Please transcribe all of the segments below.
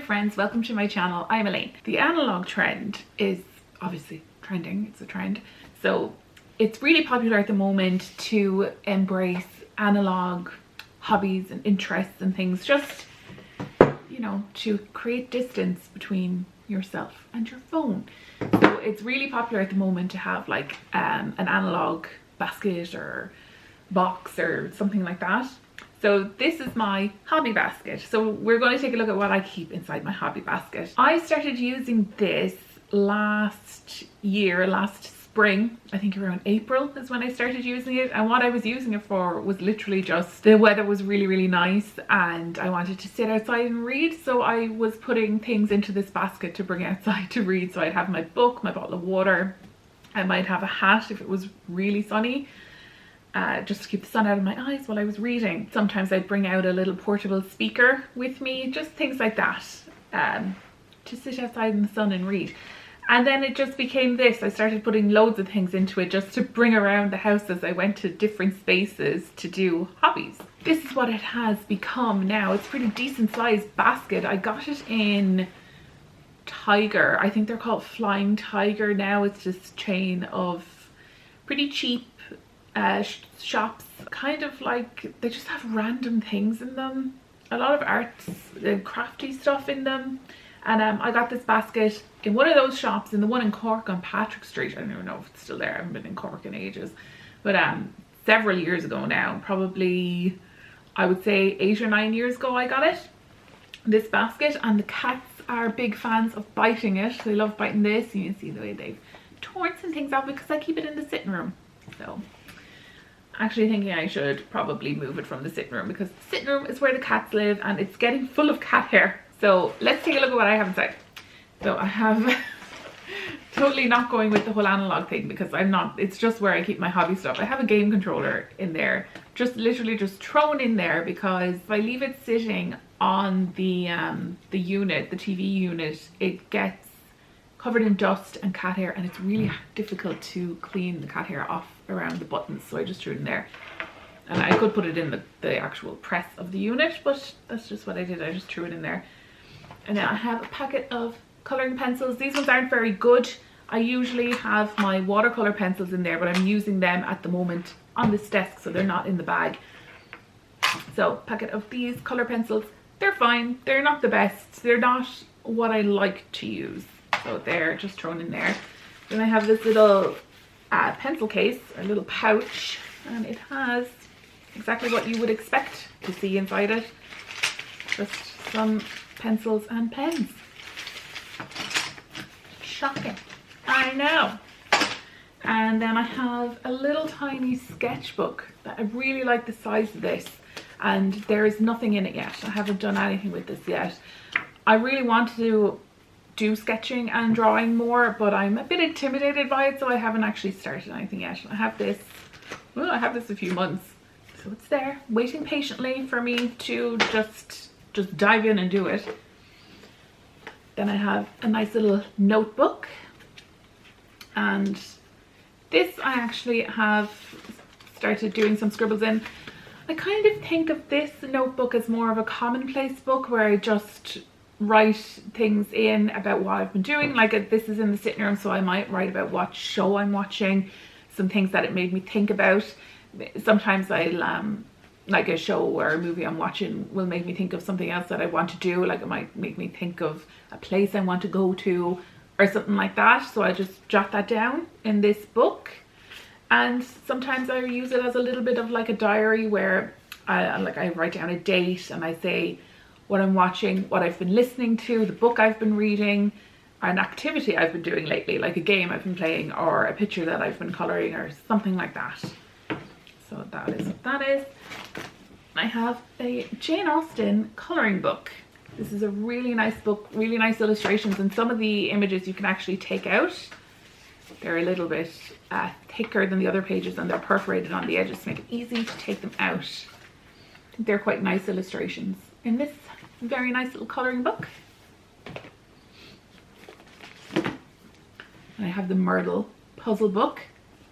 friends, welcome to my channel. I'm Elaine. The analog trend is obviously trending, it's a trend. So it's really popular at the moment to embrace analog hobbies and interests and things, just, you know, to create distance between yourself and your phone. So it's really popular at the moment to have like an analog basket or box or something like that. So this is my hobby basket. So we're going to take a look at what I keep inside my hobby basket. I started using this last spring. I think around April is when I started using it, and what I was using it for was literally just the weather was really nice and I wanted to sit outside and read, so I was putting things into this basket to bring outside to read. So I'd have my book, my bottle of water, I might have a hat if it was really sunny, just to keep the sun out of my eyes while I was reading. Sometimes I'd bring out a little portable speaker with me, just things like that, to sit outside in the sun and read. And then it just became this. I started putting loads of things into it just to bring around the house as I went to different spaces to do hobbies. This is what it has become now. It's a pretty decent sized basket. I got it in Tiger. I think they're called Flying Tiger now. It's this chain of pretty cheap shops, kind of like, they just have random things in them. A lot of arts and crafty stuff in them. And I got this basket in one of those shops, in the one in Cork on Patrick Street. I don't even know if it's still there. I haven't been in Cork in ages. But several years ago now, probably I would say 8 or 9 years ago, I got it, this basket. And the cats are big fans of biting it. They love biting this. You can see the way they've torn some things off because I keep it in the sitting room. So actually thinking I should probably move it from the sitting room, because the sitting room is where the cats live and it's getting full of cat hair. So let's take a look at what I have inside. So I have totally not going with the whole analog thing, because I'm not, it's just where I keep my hobby stuff. I have a game controller in there, just literally just thrown in there, because if I leave it sitting on the unit, the TV unit, it gets covered in dust and cat hair, and it's really difficult to clean the cat hair off around the buttons. So I just threw it in there. And I could put it in the actual press of the unit, but that's just what I did. I just threw it in there. And then I have a packet of colouring pencils. These ones aren't very good. I usually have my watercolour pencils in there, but I'm using them at the moment on this desk, so they're not in the bag. So packet of these colour pencils. They're fine. They're not the best. They're not what I like to use. So they're just thrown in there. Then I have this little pencil case, a little pouch, and it has exactly what you would expect to see inside it. Just some pencils and pens. Shocking, I know. And then I have a little tiny sketchbook that I really like the size of this, and there is nothing in it yet. I haven't done anything with this yet. I really want to do sketching and drawing more, but I'm a bit intimidated by it, so I haven't actually started anything yet. I have this, well, I have this a few months, so it's there waiting patiently for me to just dive in and do it. Then I have a nice little notebook, and this I actually have started doing some scribbles in. I kind of think of this notebook as more of a commonplace book where I just write things in about what I've been doing. Like this is in the sitting room, so I might write about what show I'm watching, some things that it made me think about. Sometimes I'll like a show or a movie I'm watching will make me think of something else that I want to do. Like it might make me think of a place I want to go to or something like that. So I just jot that down in this book. And sometimes I use it as a little bit of like a diary where I write down a date and I say what I'm watching, what I've been listening to, the book I've been reading, an activity I've been doing lately, like a game I've been playing or a picture that I've been colouring or something like that. So that is what that is. I have a Jane Austen colouring book. This is a really nice book, really nice illustrations, and some of the images you can actually take out. They're a little bit thicker than the other pages, and they're perforated on the edges to make it easy to take them out. I think they're quite nice illustrations in this very nice little colouring book. I have the Myrtle puzzle book.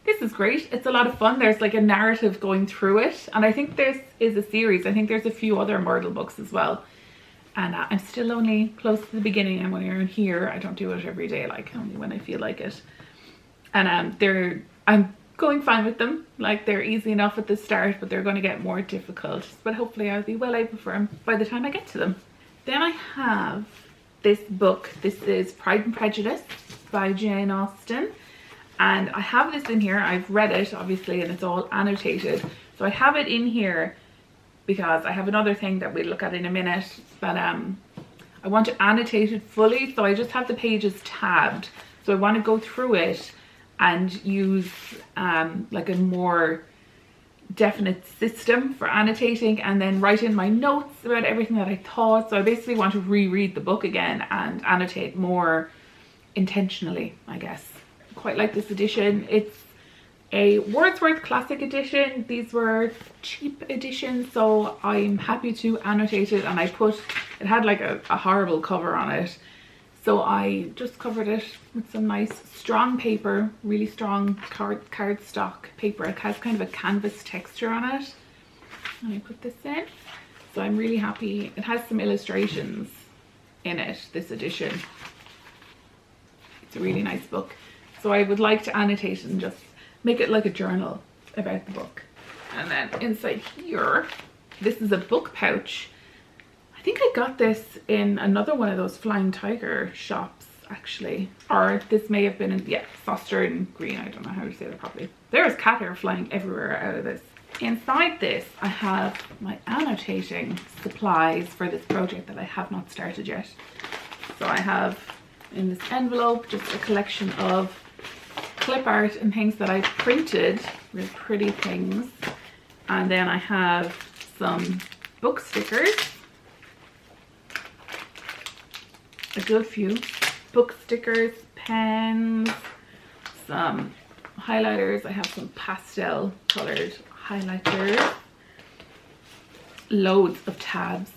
This is great. It's a lot of fun. There's like a narrative going through it, and I think this is a series. I think there's a few other Myrtle books as well. And I'm still only close to the beginning. I'm only around here. I don't do it every day, like only when I feel like it. And I'm going fine with them. Like they're easy enough at the start, but they're going to get more difficult. But hopefully I'll be well able for them by the time I get to them. Then I have this book. This is Pride and Prejudice by Jane Austen. And I have this in here. I've read it obviously, and it's all annotated. So I have it in here because I have another thing that we'll look at in a minute, but I want to annotate it fully, so I just have the pages tabbed. So I want to go through it and use like a more definite system for annotating, and then write in my notes about everything that I thought. So I basically want to reread the book again and annotate more intentionally, I guess. Quite like this edition. It's a Wordsworth Classic edition. These were cheap editions, so I'm happy to annotate it. And I put, it had like a horrible cover on it, so I just covered it with some nice strong paper, really strong cardstock paper. It has kind of a canvas texture on it. And I put this in, so I'm really happy. It has some illustrations in it, this edition. It's a really nice book, so I would like to annotate it and just make it like a journal about the book. And then inside here, this is a book pouch. I think I got this in another one of those Flying Tiger shops actually, or this may have been in, yeah, Foster and Green. I don't know how to say that properly. There's cat hair flying everywhere out of this. Inside this I have my annotating supplies for this project that I have not started yet. So I have in this envelope just a collection of clip art and things that I printed, really pretty things. And then I have some book stickers, a good few book stickers, pens, some highlighters. I have some pastel colored highlighters, loads of tabs,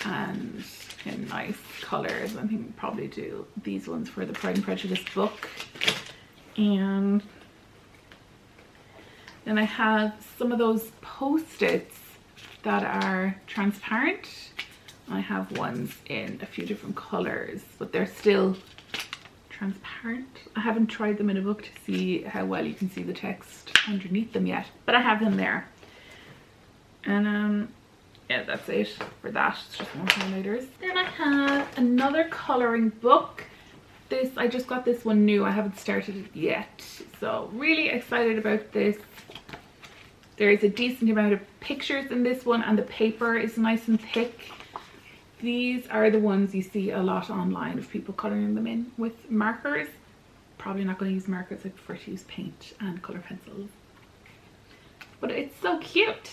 and in nice colors. I think we'll probably do these ones for the Pride and Prejudice book. And then I have some of those post-its that are transparent. I have ones in a few different colors, but they're still transparent. I haven't tried them in a book to see how well you can see the text underneath them yet, but I have them there. And yeah, that's it for that. It's just more highlighters. Then I have another coloring book. This, I just got this one new. I haven't started it yet, so really excited about this. There is a decent amount of pictures in this one, and the paper is nice and thick. These are the ones you see a lot online of people coloring them in with markers. Probably not going to use markers. I prefer to use paint and color pencils. But it's so cute.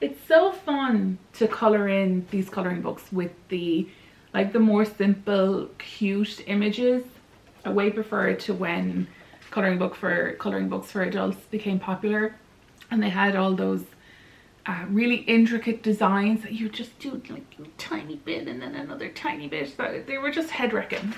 It's so fun to color in these coloring books with the more simple, cute images. I way prefer it to when coloring books for adults became popular, and they had all those really intricate designs that you just do like a tiny bit and then another tiny bit. So they were just head wrecking.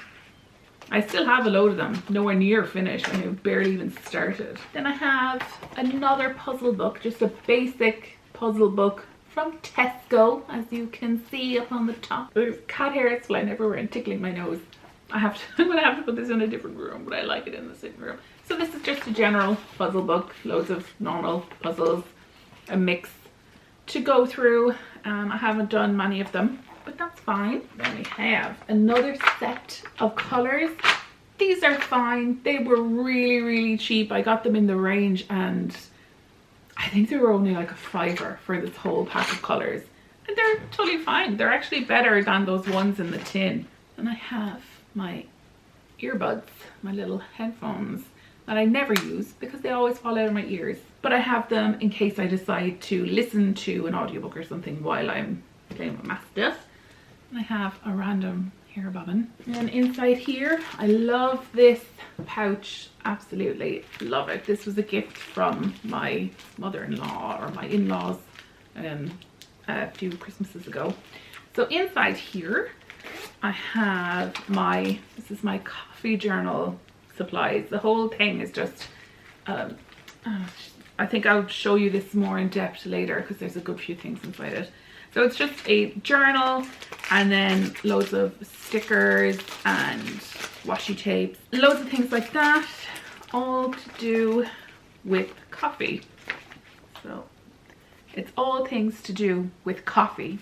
I still have a load of them, nowhere near finished. I mean, barely even started. Then I have another puzzle book, just a basic puzzle book from Tesco, as you can see up on the top. There's cat hair flying everywhere and tickling my nose. I'm gonna have to put this in a different room, but I like it in the sitting room. So this is just a general puzzle book, loads of normal puzzles, a mix to go through. I haven't done many of them, but that's fine. Then we have another set of colors. These are fine. They were really cheap. I got them in the range, and I think they were only like a £5 for this whole pack of colors, and they're totally fine. They're actually better than those ones in the tin. And I have my earbuds, my little headphones that I never use because they always fall out of my ears, but I have them in case I decide to listen to an audiobook or something while I'm playing with my stuff. And I have a random hair bobbin. And inside here, I love this pouch, absolutely love it. This was a gift from my mother-in-law, or my in-laws, a few Christmases ago. So inside here I have this is my coffee journal supplies. The whole thing is just I think I'll show you this more in depth later because there's a good few things inside it. So it's just a journal and then loads of stickers and washi tapes, loads of things like that, all to do with coffee. So it's all things to do with coffee.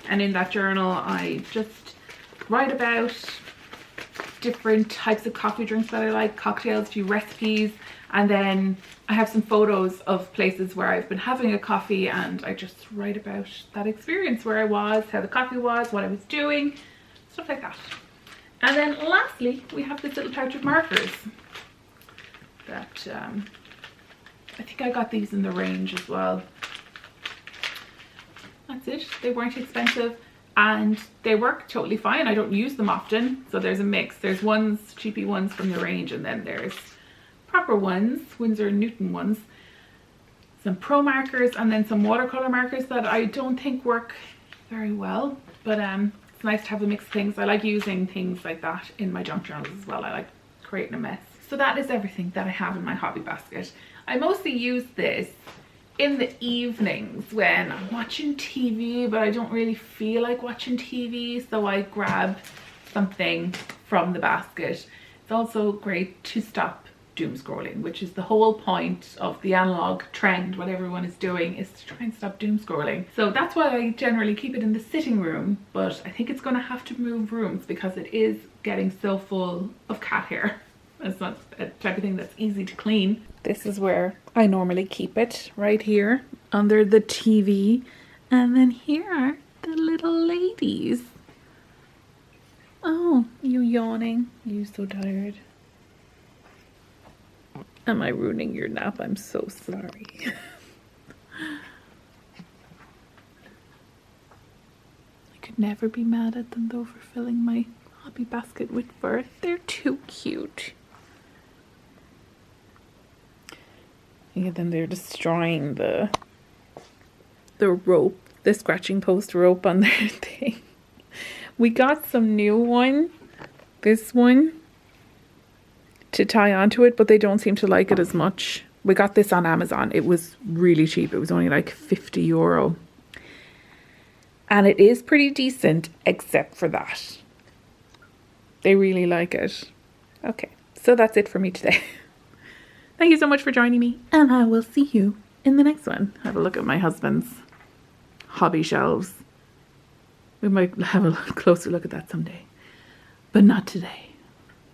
And in that journal, I just write about different types of coffee drinks that I like, cocktails, a few recipes, and then I have some photos of places where I've been having a coffee, and I just write about that experience, where I was, how the coffee was, what I was doing, stuff like that. And then lastly, we have this little pouch of markers that I think I got these in the range as well. That's it. They weren't expensive and they work totally fine. I don't use them often, so there's a mix. There's ones, cheapy ones from the range, and then there's proper ones, Winsor & Newton ones, some pro markers, and then some watercolor markers that I don't think work very well, but it's nice to have a mix of things. I like using things like that in my junk journals as well. I like creating a mess. So that is everything that I have in my hobby basket. I mostly use this in the evenings when I'm watching TV, but I don't really feel like watching TV, so I grab something from the basket. It's also great to stop doom scrolling, which is the whole point of the analog trend. What everyone is doing is to try and stop doom scrolling. So that's why I generally keep it in the sitting room, but I think it's going to have to move rooms because it is getting so full of cat hair. It's not a type of thing that's easy to clean. This is where I normally keep it, right here under the TV. And then here are the little ladies. Oh, you yawning? Are you so tired? Am I ruining your nap? I'm so sorry. I could never be mad at them though for filling my hobby basket with fur. They're too cute. Yeah, then they're destroying the rope, the scratching post rope on their thing. We got some new one, this one, to tie onto it, but they don't seem to like it as much. We got this on Amazon. It was really cheap. It was only like €50. And it is pretty decent, except for that. They really like it. Okay, so that's it for me today. Thank you so much for joining me, and I will see you in the next one. Have a look at my husband's hobby shelves. We might have a closer look at that someday, but not today.